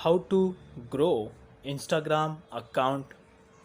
How to grow Instagram account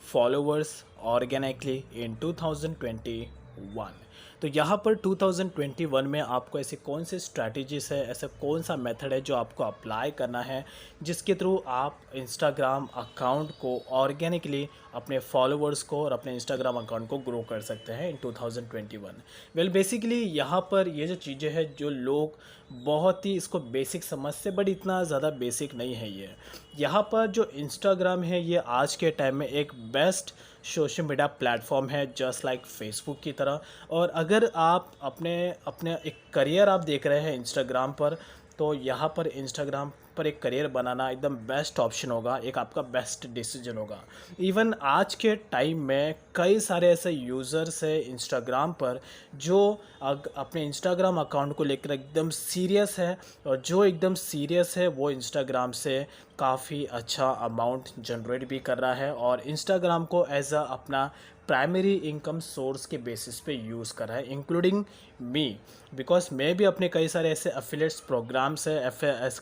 followers organically in 2021। तो यहाँ पर 2021 में आपको ऐसी कौन सी स्ट्रैटेजीज है, ऐसा कौन सा मेथड है जो आपको अप्लाई करना है जिसके थ्रू आप इंस्टाग्राम अकाउंट को ऑर्गेनिकली अपने फॉलोअर्स को और अपने इंस्टाग्राम अकाउंट को ग्रो कर सकते हैं इन 2021। वेल बेसिकली यहाँ पर ये जो चीज़ें हैं जो लोग बहुत ही इसको बेसिक समझते, बट इतना ज़्यादा बेसिक नहीं है ये। यहाँ पर जो इंस्टाग्राम है ये आज के टाइम में एक बेस्ट सोशल मीडिया प्लेटफॉर्म है, जस्ट लाइक फेसबुक की तरह। और अगर आप अपने अपने एक करियर आप देख रहे हैं इंस्टाग्राम पर, तो यहाँ पर इंस्टाग्राम पर एक करियर बनाना एकदम बेस्ट ऑप्शन होगा, एक आपका बेस्ट डिसीजन होगा। इवन आज के टाइम में कई सारे ऐसे यूज़र्स हैं इंस्टाग्राम पर जो अपने इंस्टाग्राम अकाउंट को लेकर एकदम सीरियस है, और जो एकदम सीरियस है वो इंस्टाग्राम से काफ़ी अच्छा अमाउंट जनरेट भी कर रहा है और इंस्टाग्राम को एज अ अपना प्राइमरी इनकम सोर्स के बेसिस पे यूज़ कर रहा है, इंक्लूडिंग मी। बिकॉज मैं भी अपने कई सारे ऐसे एफिलेट्स प्रोग्राम्स है,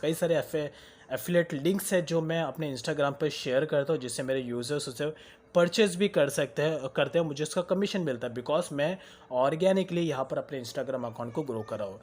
कई सारे एफिलेट लिंक्स है जो मैं अपने इंस्टाग्राम पर शेयर करता हूँ, जिससे मेरे यूज़र्स उसे परचेज़ भी करते हैं, मुझे उसका कमीशन मिलता है बिकॉज मैं ऑर्गेनिकली यहाँ पर अपने इंस्टाग्राम अकाउंट को ग्रो कर रहा हूँ।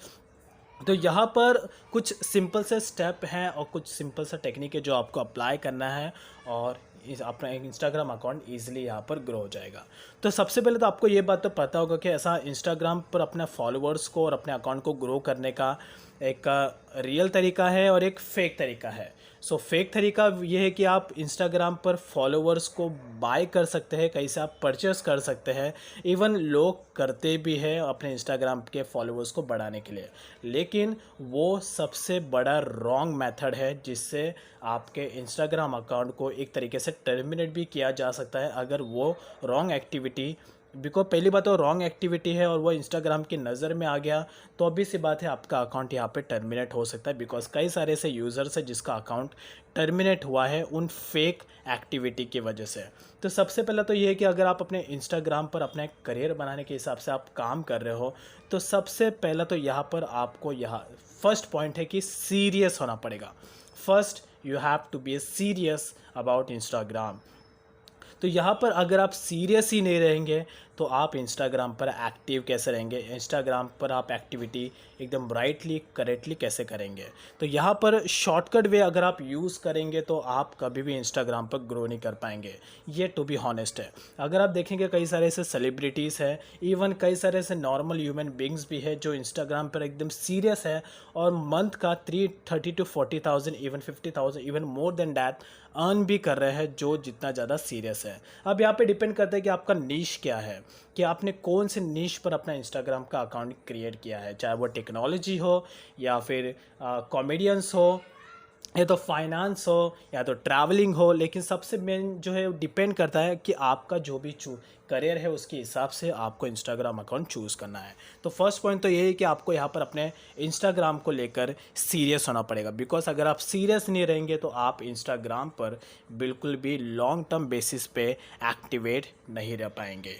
तो यहाँ पर कुछ सिंपल से स्टेप हैं और कुछ सिंपल सा टेक्निक है जो आपको अप्लाई करना है और अपना इंस्टाग्राम अकाउंट ईजिली यहाँ पर ग्रो हो जाएगा। तो सबसे पहले तो आपको ये बात तो पता होगा कि ऐसा इंस्टाग्राम पर अपने फॉलोअर्स को और अपने अकाउंट को ग्रो करने का एक रियल तरीका है और एक फ़ेक तरीका है। सो फेक तरीका ये है कि आप इंस्टाग्राम पर फॉलोअर्स को बाय कर सकते हैं, कहीं से आप परचेस कर सकते हैं। इवन लोग करते भी हैं अपने इंस्टाग्राम के फॉलोअर्स को बढ़ाने के लिए, लेकिन वो सबसे बड़ा रॉन्ग मेथड है जिससे आपके इंस्टाग्राम अकाउंट को एक तरीके से टर्मिनेट भी किया जा सकता है अगर वो रॉन्ग एक्टिविटी, बिकॉज पहली बात तो रॉन्ग एक्टिविटी है और वो इंस्टाग्राम की नज़र में आ गया तो अभी सी बात है आपका अकाउंट यहाँ पे टर्मिनेट हो सकता है। बिकॉज कई सारे ऐसे यूज़र्स हैं जिसका अकाउंट टर्मिनेट हुआ है उन फेक एक्टिविटी की वजह से। तो सबसे पहले तो ये है कि अगर आप अपने इंस्टाग्राम पर अपना एक करियर बनाने के हिसाब से आप काम कर रहे हो, तो सबसे पहला तो यहाँ पर आपको यहाँ फर्स्ट पॉइंट है कि सीरियस होना पड़ेगा। First you have to be serious about Instagram. तो यहाँ पर अगर आप सीरियस ही नहीं रहेंगे तो आप इंस्टाग्राम पर एक्टिव कैसे रहेंगे, इंस्टाग्राम पर आप एक्टिविटी एकदम राइटली करेक्टली कैसे करेंगे। तो यहाँ पर शॉर्टकट वे अगर आप यूज़ करेंगे तो आप कभी भी इंस्टाग्राम पर ग्रो नहीं कर पाएंगे, ये टू बी हॉनेस्ट है। अगर आप देखेंगे कई सारे ऐसे सेलिब्रिटीज़ हैं, इवन कई सारे ऐसे नॉर्मल ह्यूमन बींग्स भी है जो इंस्टाग्राम पर एकदम सीरियस है और मंथ का 330 to 40,000 even 50,000 even more than that earn भी कर रहे हैं, जो जितना ज़्यादा सीरियस है। अब यहाँ पे डिपेंड करता है कि आपका नीश क्या है, कि आपने कौन से नीश पर अपना इंस्टाग्राम का अकाउंट क्रिएट किया है, चाहे वो टेक्नोलॉजी हो या फिर कॉमेडियंस हो या तो फाइनेंस हो या तो ट्रैवलिंग हो। लेकिन सबसे मेन जो है डिपेंड करता है कि आपका जो भी करियर है उसके हिसाब से आपको इंस्टाग्राम अकाउंट चूज़ करना है। तो फर्स्ट पॉइंट तो ये है कि आपको यहाँ पर अपने इंस्टाग्राम को लेकर सीरियस होना पड़ेगा। बिकॉज अगर आप सीरियस नहीं रहेंगे तो आप इंस्टाग्राम पर बिल्कुल भी लॉन्ग टर्म बेसिस पे एक्टिवेट नहीं रह पाएंगे।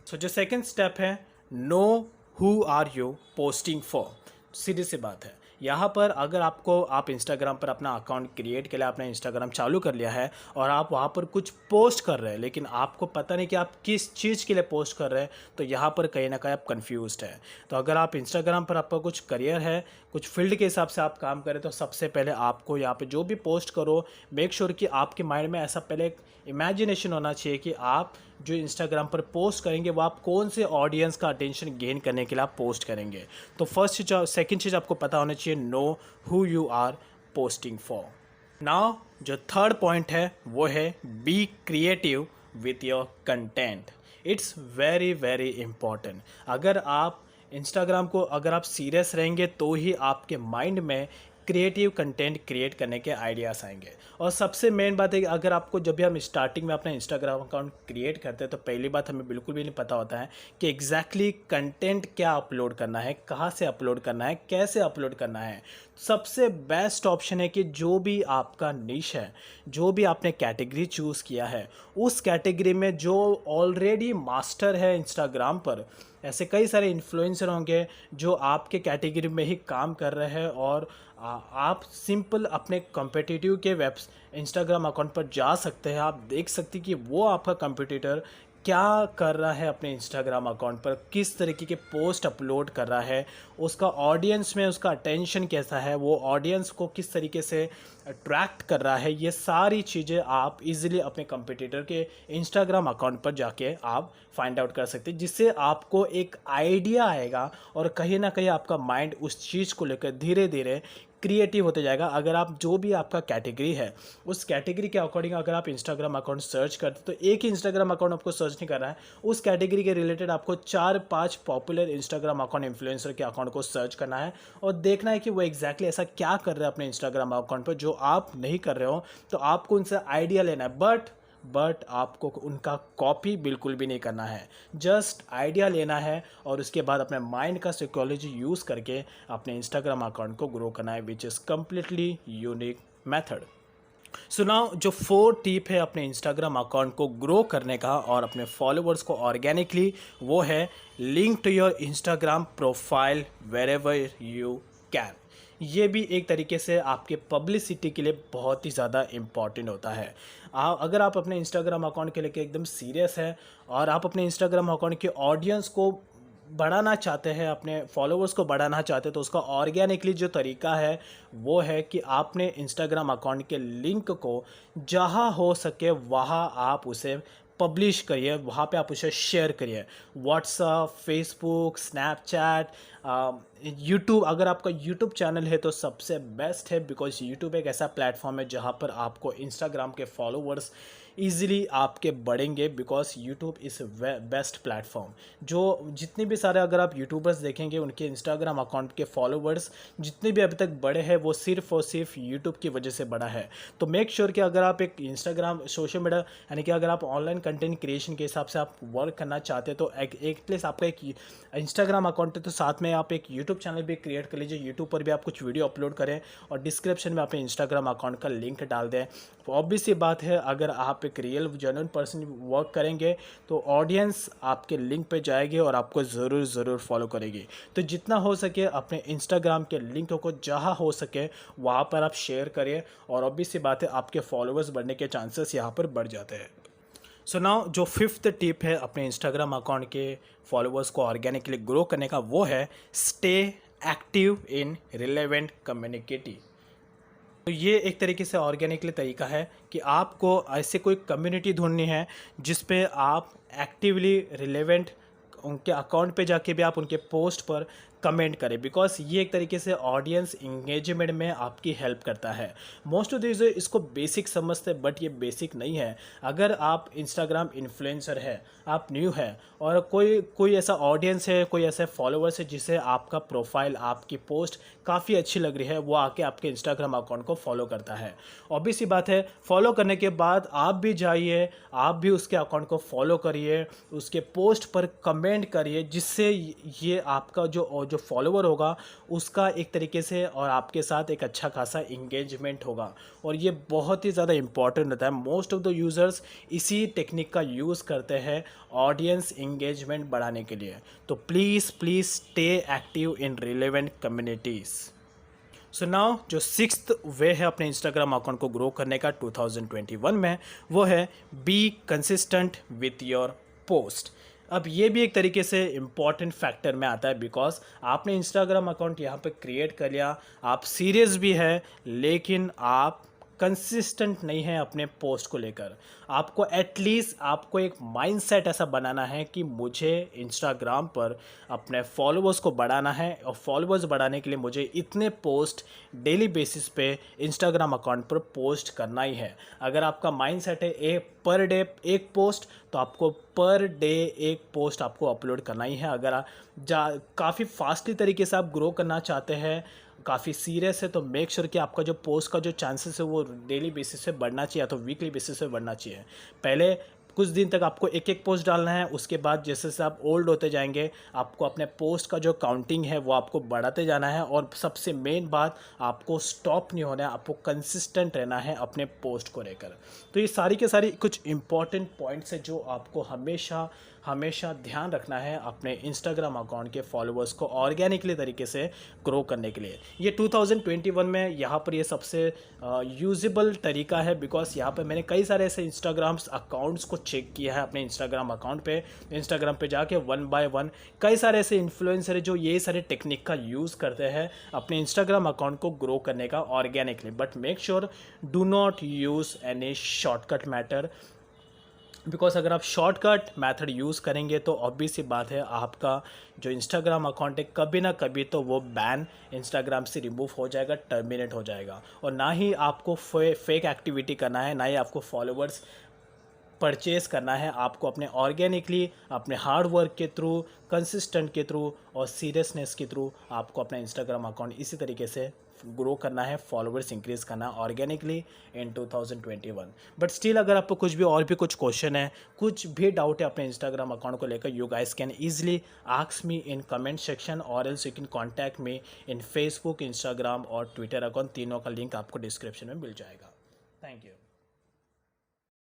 सो जो सेकेंड स्टेप है, know who are you posting for. सीधी सी बात है, यहाँ पर अगर आप इंस्टाग्राम पर अपना अकाउंट क्रिएट के लिए आपने इंस्टाग्राम चालू कर लिया है और आप वहाँ पर कुछ पोस्ट कर रहे हैं, लेकिन आपको पता नहीं कि आप किस चीज़ के लिए पोस्ट कर रहे हैं, तो यहाँ पर कहीं ना कहीं आप कंफ्यूज्ड है। तो अगर आप इंस्टाग्राम पर आपका कुछ करियर है, कुछ फील्ड के हिसाब से आप काम करें, तो सबसे पहले आपको यहाँ पर जो भी पोस्ट करो, मेक श्योर कि आपके माइंड में ऐसा पहले एक इमेजिनेशन होना चाहिए कि आप जो इंस्टाग्राम पर पोस्ट करेंगे वो आप कौन से ऑडियंस का अटेंशन गेन करने के लिए आप पोस्ट करेंगे। तो फर्स्ट चीज़, सेकंड चीज़ आपको पता होना चाहिए, know who you are posting for. Now जो थर्ड पॉइंट है वो है be creative with your content. It's very very important. अगर आप इंस्टाग्राम को अगर आप सीरियस रहेंगे तो ही आपके माइंड में क्रिएटिव कंटेंट क्रिएट करने के आइडियाज़ आएंगे। और सबसे मेन बात है कि अगर आपको जब भी हम स्टार्टिंग में अपना इंस्टाग्राम अकाउंट क्रिएट करते हैं तो पहली बात हमें बिल्कुल भी नहीं पता होता है कि एग्जैक्टली कंटेंट क्या अपलोड करना है, कहाँ से अपलोड करना है, कैसे अपलोड करना है। सबसे बेस्ट ऑप्शन है कि जो भी आपका निश है, जो भी आपने कैटेगरी चूज़ किया है, उस कैटेगरी में जो ऑलरेडी मास्टर है इंस्टाग्राम पर, ऐसे कई सारे इन्फ्लुएंसर होंगे जो आपके कैटेगरी में ही काम कर रहे हैं, और आप सिंपल अपने कॉम्पिटिटिव के इंस्टाग्राम अकाउंट पर जा सकते हैं। आप देख सकते हैं कि वो आपका कॉम्पिटिटर क्या कर रहा है अपने इंस्टाग्राम अकाउंट पर, किस तरीके के पोस्ट अपलोड कर रहा है, उसका ऑडियंस में उसका अटेंशन कैसा है, वो ऑडियंस को किस तरीके से अट्रैक्ट कर रहा है। ये सारी चीज़ें आप इजीली अपने कंपटीटर के इंस्टाग्राम अकाउंट पर जाके आप फाइंड आउट कर सकते हैं, जिससे आपको एक आइडिया आएगा और कहीं ना कहीं आपका माइंड उस चीज़ को लेकर धीरे धीरे क्रिएटिव होते जाएगा। अगर आप जो भी आपका कैटेगरी है उस कैटेगरी के अकॉर्डिंग अगर आप इंस्टाग्राम अकाउंट सर्च करते तो एक ही इंस्टाग्राम अकाउंट आपको सर्च नहीं करना है, उस कैटेगरी के रिलेटेड आपको 4-5 पॉपुलर इंस्टाग्राम अकाउंट इन्फ्लुएंसर के अकाउंट को सर्च करना है और देखना है कि वो एग्जैक्टली ऐसा क्या कर रहे हैं अपने इंस्टाग्राम अकाउंट पर जो आप नहीं कर रहे हो। तो आपको उनसे आइडिया लेना है, बट आपको उनका कॉपी बिल्कुल भी नहीं करना है, जस्ट आइडिया लेना है और उसके बाद अपने माइंड का साइकोलॉजी यूज़ करके अपने इंस्टाग्राम अकाउंट को ग्रो करना है, which is completely unique method. So now जो 4 टिप है अपने इंस्टाग्राम अकाउंट को ग्रो करने का और अपने फॉलोअर्स को ऑर्गेनिकली, वो है link to your Instagram profile wherever you can. ये भी एक तरीके से आपके पब्लिसिटी के लिए बहुत ही ज़्यादा इम्पॉर्टेंट होता है। अगर आप अपने इंस्टाग्राम अकाउंट के लेके एकदम सीरियस है और आप अपने इंस्टाग्राम अकाउंट के ऑडियंस को बढ़ाना चाहते हैं, अपने फॉलोअर्स को बढ़ाना चाहते हैं, तो उसका ऑर्गेनिकली जो तरीका है वो है कि आपने इंस्टाग्राम अकाउंट के लिंक को जहाँ हो सके वहाँ आप उसे पब्लिश करिए, वहाँ पे आप उसे शेयर करिए। व्हाट्सअप, फेसबुक, स्नैपचैट, यूट्यूब, अगर आपका यूट्यूब चैनल है तो सबसे बेस्ट है, बिकॉज यूट्यूब एक ऐसा प्लेटफॉर्म है जहाँ पर आपको इंस्टाग्राम के फॉलोअर्स ईजिली आपके बढ़ेंगे, because YouTube is best platform. जो जितने भी सारे अगर आप यूट्यूबर्स देखेंगे उनके इंस्टाग्राम अकाउंट के फॉलोअर्स जितने भी अभी तक बढ़े हैं वो सिर्फ और सिर्फ यूट्यूब की वजह से बढ़ा है। तो मेक श्योर कि अगर आप एक इंस्टाग्राम सोशल मीडिया यानी कि अगर आप ऑनलाइन कंटेंट क्रिएशन के हिसाब से आप वर्क करना चाहते हैं तो एक प्लेस आपका एक इंस्टाग्राम अकाउंट है, तो साथ में आप एक यूट्यूब चैनल भी क्रिएट कर लीजिए, यूट्यूब पर भी आप कुछ वीडियो अपलोड करें और डिस्क्रिप्शन में अपने इंस्टाग्राम अकाउंट का लिंक डाल दें। तो ऑब्वियस ये बात है, अगर आप एक रियल जेन्युइन पर्सन वर्क करेंगे तो ऑडियंस आपके लिंक पे जाएगी और आपको ज़रूर फॉलो करेगी। तो जितना हो सके अपने इंस्टाग्राम के लिंक को जहाँ हो सके वहाँ पर आप शेयर करिए और ऑब्वियस सी बात है आपके फॉलोअर्स बढ़ने के चांसेस यहाँ पर बढ़ जाते हैं। सो नाउ जो 5th टिप है अपने इंस्टाग्राम अकाउंट के फॉलोअर्स को ऑर्गेनिकली ग्रो करने का, वो है stay active in relevant community. तो ये एक तरीके से ऑर्गेनिकली तरीका है कि आपको ऐसे कोई कम्युनिटी ढूंढनी है जिस पे आप एक्टिवली रिलेवेंट उनके अकाउंट पे जाके भी आप उनके पोस्ट पर कमेंट करें, बिकॉज ये एक तरीके से ऑडियंस इंगेजमेंट में आपकी हेल्प करता है। मोस्ट ऑफ दिस इसको बेसिक समझते हैं बट ये बेसिक नहीं है। अगर आप इंस्टाग्राम इन्फ्लुएंसर है, आप न्यू है और कोई ऐसा ऑडियंस है, कोई ऐसे फॉलोअर्स है जिसे आपका प्रोफाइल, आपकी पोस्ट काफ़ी अच्छी लग रही है, वो आके आपके इंस्टाग्राम अकाउंट को फॉलो करता है। ऑब्वियस सी बात है, फॉलो करने के बाद आप भी जाइए, आप भी उसके अकाउंट को फॉलो करिए, उसके पोस्ट पर कमेंट करिए, जिससे ये आपका जो फॉलोवर होगा उसका एक तरीके से और आपके साथ एक अच्छा खासा इंगेजमेंट होगा। और ये बहुत ही ज़्यादा इंपॉर्टेंट होता है। मोस्ट ऑफ द यूज़र्स इसी टेक्निक का यूज़ करते हैं ऑडियंस इंगेजमेंट बढ़ाने के लिए। तो please stay active in relevant communities. So now जो 6th वे है अपने इंस्टाग्राम अकाउंट को ग्रो करने का 2021 में, वो है be consistent with your post. अब ये भी एक तरीके से इम्पॉर्टेंट फैक्टर में आता है, बिकॉज आपने इंस्टाग्राम अकाउंट यहाँ पे क्रिएट कर लिया, आप सीरियस भी है लेकिन आप कंसिस्टेंट नहीं है अपने पोस्ट को लेकर। आपको एटलीस्ट आपको एक माइंडसेट ऐसा बनाना है कि मुझे इंस्टाग्राम पर अपने फॉलोअर्स को बढ़ाना है और फॉलोअर्स बढ़ाने के लिए मुझे इतने पोस्ट डेली बेसिस पे इंस्टाग्राम अकाउंट पर पोस्ट करना ही है। अगर आपका माइंडसेट है पर डे एक पोस्ट, तो आपको पर डे एक पोस्ट आपको अपलोड करना ही है। अगर आप काफ़ी फास्टली तरीके से आप ग्रो करना चाहते हैं, काफ़ी सीरियस है, तो मेक श्योर कि आपका जो पोस्ट का जो चांसेस है वो डेली बेसिस पे बढ़ना चाहिए या तो वीकली बेसिस पे बढ़ना चाहिए। पहले कुछ दिन तक आपको एक पोस्ट डालना है, उसके बाद जैसे जैसे आप ओल्ड होते जाएंगे आपको अपने पोस्ट का जो काउंटिंग है वो आपको बढ़ाते जाना है। और सबसे मेन बात, आपको स्टॉप नहीं होना है, आपको कंसिस्टेंट रहना है अपने पोस्ट को लेकर। तो ये सारी के सारी कुछ इंपॉर्टेंट पॉइंट्स है जो आपको हमेशा हमेशा ध्यान रखना है अपने इंस्टाग्राम अकाउंट के फॉलोअर्स को ऑर्गेनिकली तरीके से ग्रो करने के लिए। ये 2021 में यहाँ पर ये सबसे यूजेबल तरीका है, बिकॉज यहाँ पे मैंने कई सारे ऐसे इंस्टाग्राम अकाउंट्स को चेक किया है अपने इंस्टाग्राम अकाउंट पे। इंस्टाग्राम पे जाके 1 बाय 1 कई सारे ऐसे इन्फ्लुएंसर है जो ये सारे टेक्निक का यूज़ करते हैं अपने इंस्टाग्राम अकाउंट को ग्रो करने का organically. But make sure do not use any shortcut matter, because अगर आप शॉर्टकट मेथड यूज़ करेंगे तो ऑब्वियस सी बात है आपका जो इंस्टाग्राम अकाउंट है कभी ना कभी तो वो बैन इंस्टाग्राम से रिमूव हो जाएगा, टर्मिनेट हो जाएगा। और ना ही आपको फेक एक्टिविटी करना है, ना ही आपको फॉलोअर्स परचेज़ करना है। आपको अपने ऑर्गेनिकली अपने हार्ड वर्क के थ्रू, कंसिस्टेंट के थ्रू और सीरियसनेस के थ्रू आपको अपना इंस्टाग्राम अकाउंट इसी तरीके से ग्रो करना है, फॉलोअर्स इंक्रीज करना ऑर्गेनिकली इन 2021। बट स्टिल अगर आपको कुछ भी और भी कुछ क्वेश्चन है, कुछ भी डाउट है अपने इंस्टाग्राम अकाउंट को लेकर, you guys can easily ask me in comment section और else you can contact me in Facebook, Instagram और ट्विटर अकाउंट। तीनों का लिंक आपको डिस्क्रिप्शन में मिल जाएगा। Thank you.